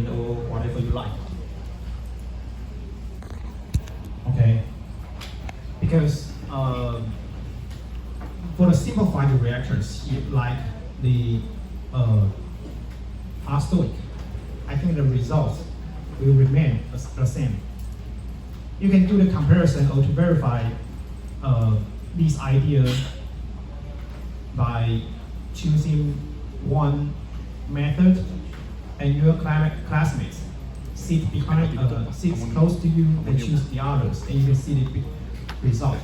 or whatever you like. Okay, because for the simplified reactors, like the R-stoic, I think the results will remain the same. You can do the comparison or to verify these ideas by choosing one method, and your classmates sit behind, sit close to you and choose the others, and you can see the result.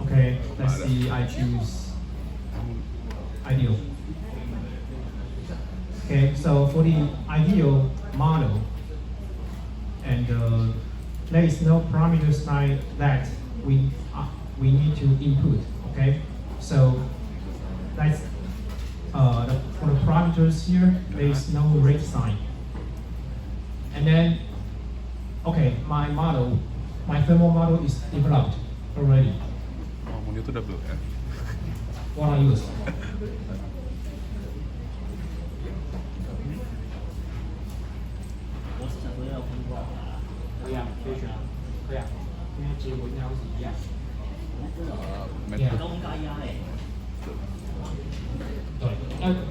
Okay, let's see. I choose ideal. Okay, so for the ideal model, and there is no parameters like that we need to input. Okay, so that's for the parameters here, there is no rate sign. And then, okay, my thermal model is developed already. Ngomongnya tuh double F. What I use?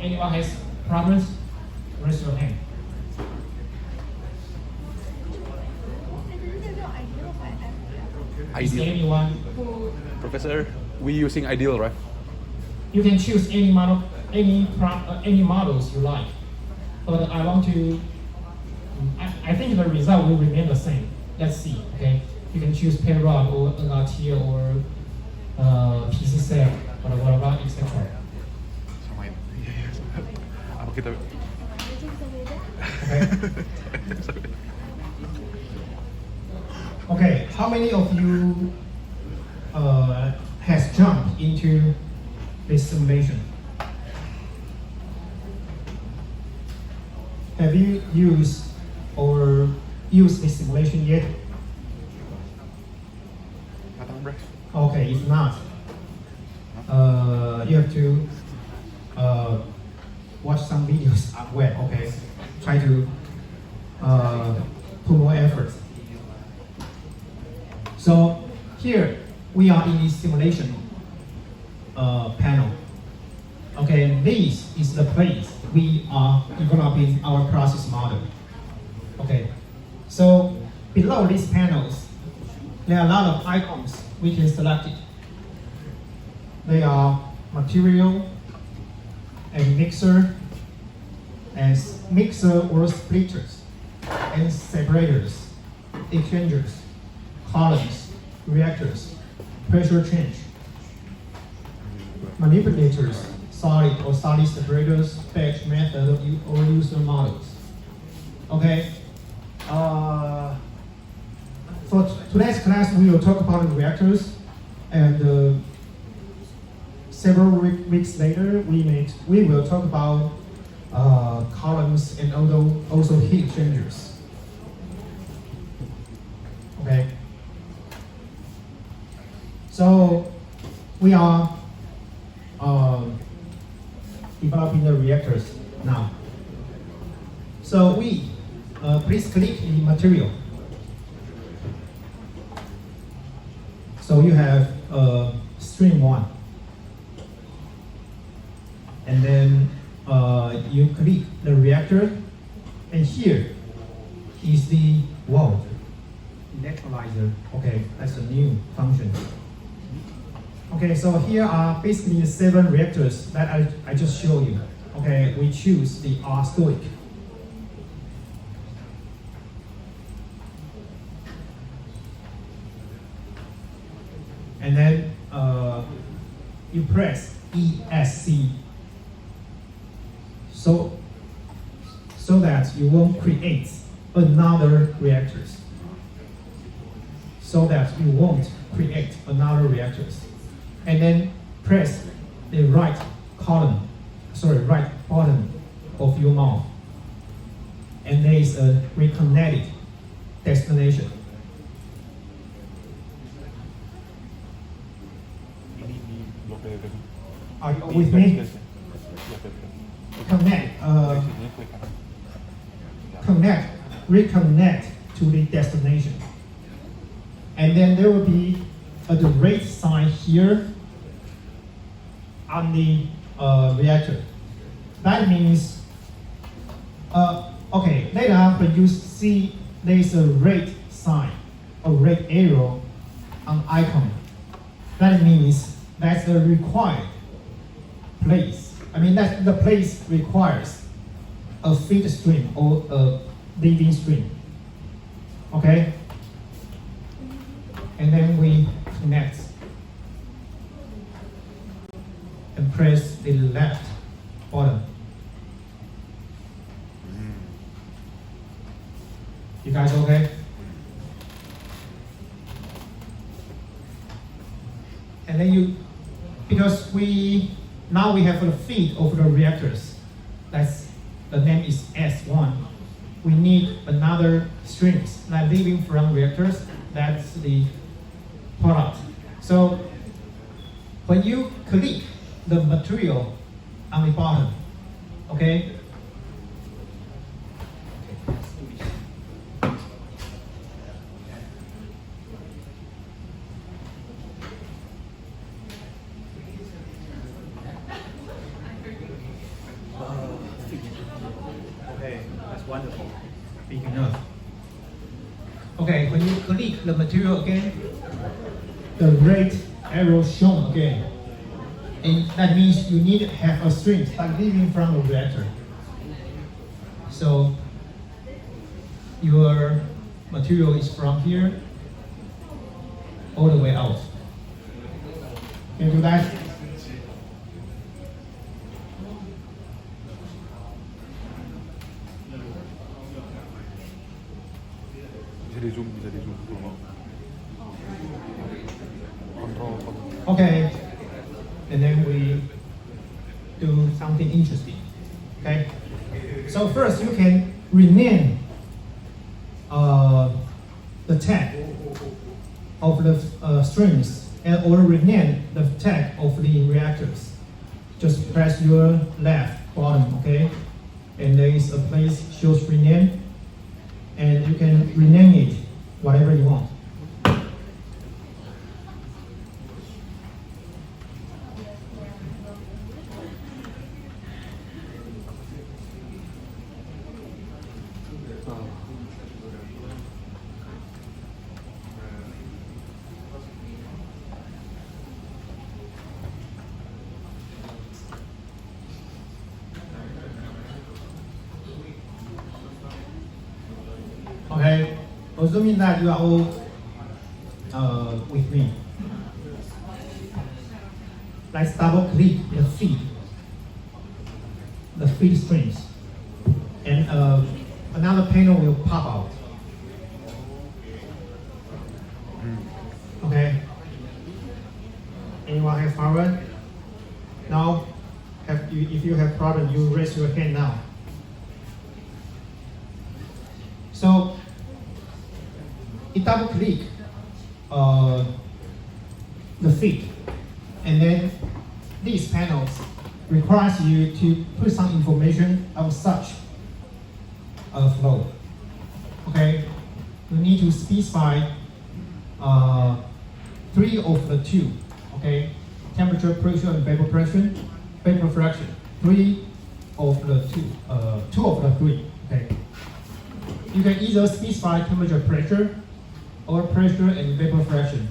Anyone has problems? Raise your hand. Is there Ideal. anyone? Professor, we using ideal, right? You can choose any model, any models you like. But I want to. I think the result will remain the same. Let's see. Okay, you can choose Perrod or NRT or PC cell or whatever, etc. Samain. Apa kita? Okay. Okay. How many of you has jumped into this simulation? Have you used this simulation yet? Katakan, Bro. Okay, if not, you have to watch some videos at web. Okay, try to put more effort. So here we are in this simulation panel. Okay, this is the place we are developing our process model. Okay, so below these panels, there are a lot of icons we can select it. They are material and mixer or splitters and separators, exchangers, columns, reactors, pressure change, manipulators, solid or solid separators, batch method or user models. Okay. For today's class, we will talk about the reactors, and several weeks later, we will talk about columns and also heat exchangers. Okay. So we are developing the reactors now. So please click the material. So you have stream 1. And then you click the reactor, and here is the wall electrolyzer. Okay, that's a new function. Okay, so here are basically the 7 reactors that I just showed you. Okay, we choose the R-stoic. And then you press ESC so that you won't create another reactors. And then press the right bottom of your mouth, and there is a reconnected destination. Are you with me? Connect. reconnect to the destination. And then there will be a the rate sign here on the reactor. That means, okay, later on when you see there's a rate sign, a rate arrow on icon, that means that's the required place. I mean, that the place requires a feed stream or a leading stream. Okay? And then we connect and press the left button. You guys okay? And then because now we have a feed of the reactors. The name is S1. We need another strings that leaving from reactors. That's the product. So when you click the material on the bottom, okay? Okay, that's wonderful. Big enough. Okay, when you click the material again, the rate arrow shown again. And that means you need to have a string like leaving from the reactor. So your material is from here all the way out. Can you do that? bisa di zoom dulu. Kontrol. Okay, and then we do something interesting. Okay, so first you can rename the tag of the strings or rename the tag of the reactors. Just press your left button, okay, and there is a place shows rename, and you can rename it whatever you want. Okay, assuming that you are all with me. Let's double click the feed strings, and another panel will pop out. Okay. Anyone have problem? Now, if you have problem, you raise your hand now. So, you double click the feed, and then these panels requires you to put some information on such a flow. Okay, you need to specify 3 of the 2. Okay, temperature, pressure, and vapor pressure, vapor fraction. 3 of the 2, 2 of the 3. Okay. You can either specify temperature pressure, or pressure and vapor fraction,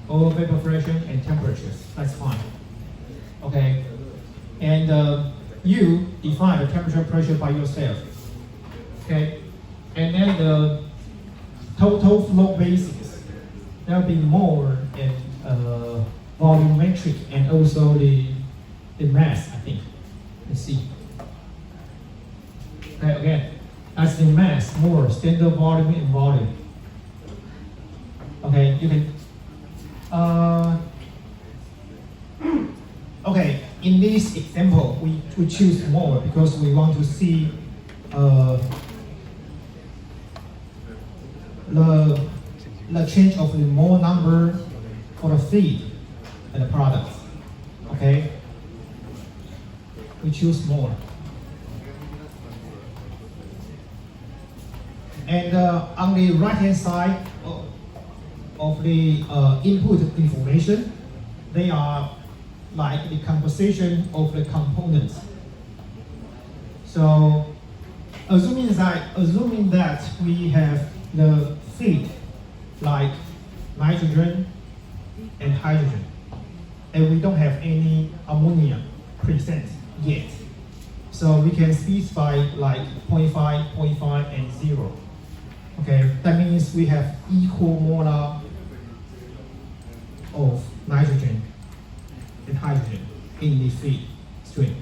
or vapor fraction and temperatures. That's fine. Okay. And you define the temperature pressure by yourself. Okay. And then the total flow basis, there will be more and volumetric and also the mass, I think. Let's see. Okay, again. As the mass, more standard volume and volume. Okay, you can. Okay, in this example, we choose more because we want to see the change of the mole number for the feed and the product. Okay, we choose more. And on the right hand side of the input information, they are like the composition of the components. So assuming that we have the feed like nitrogen and hydrogen, and we don't have any ammonia present yet. So we can specify like 0.5, 0.5, and 0. Okay, that means we have equal molar of nitrogen and hydrogen in the feed stream.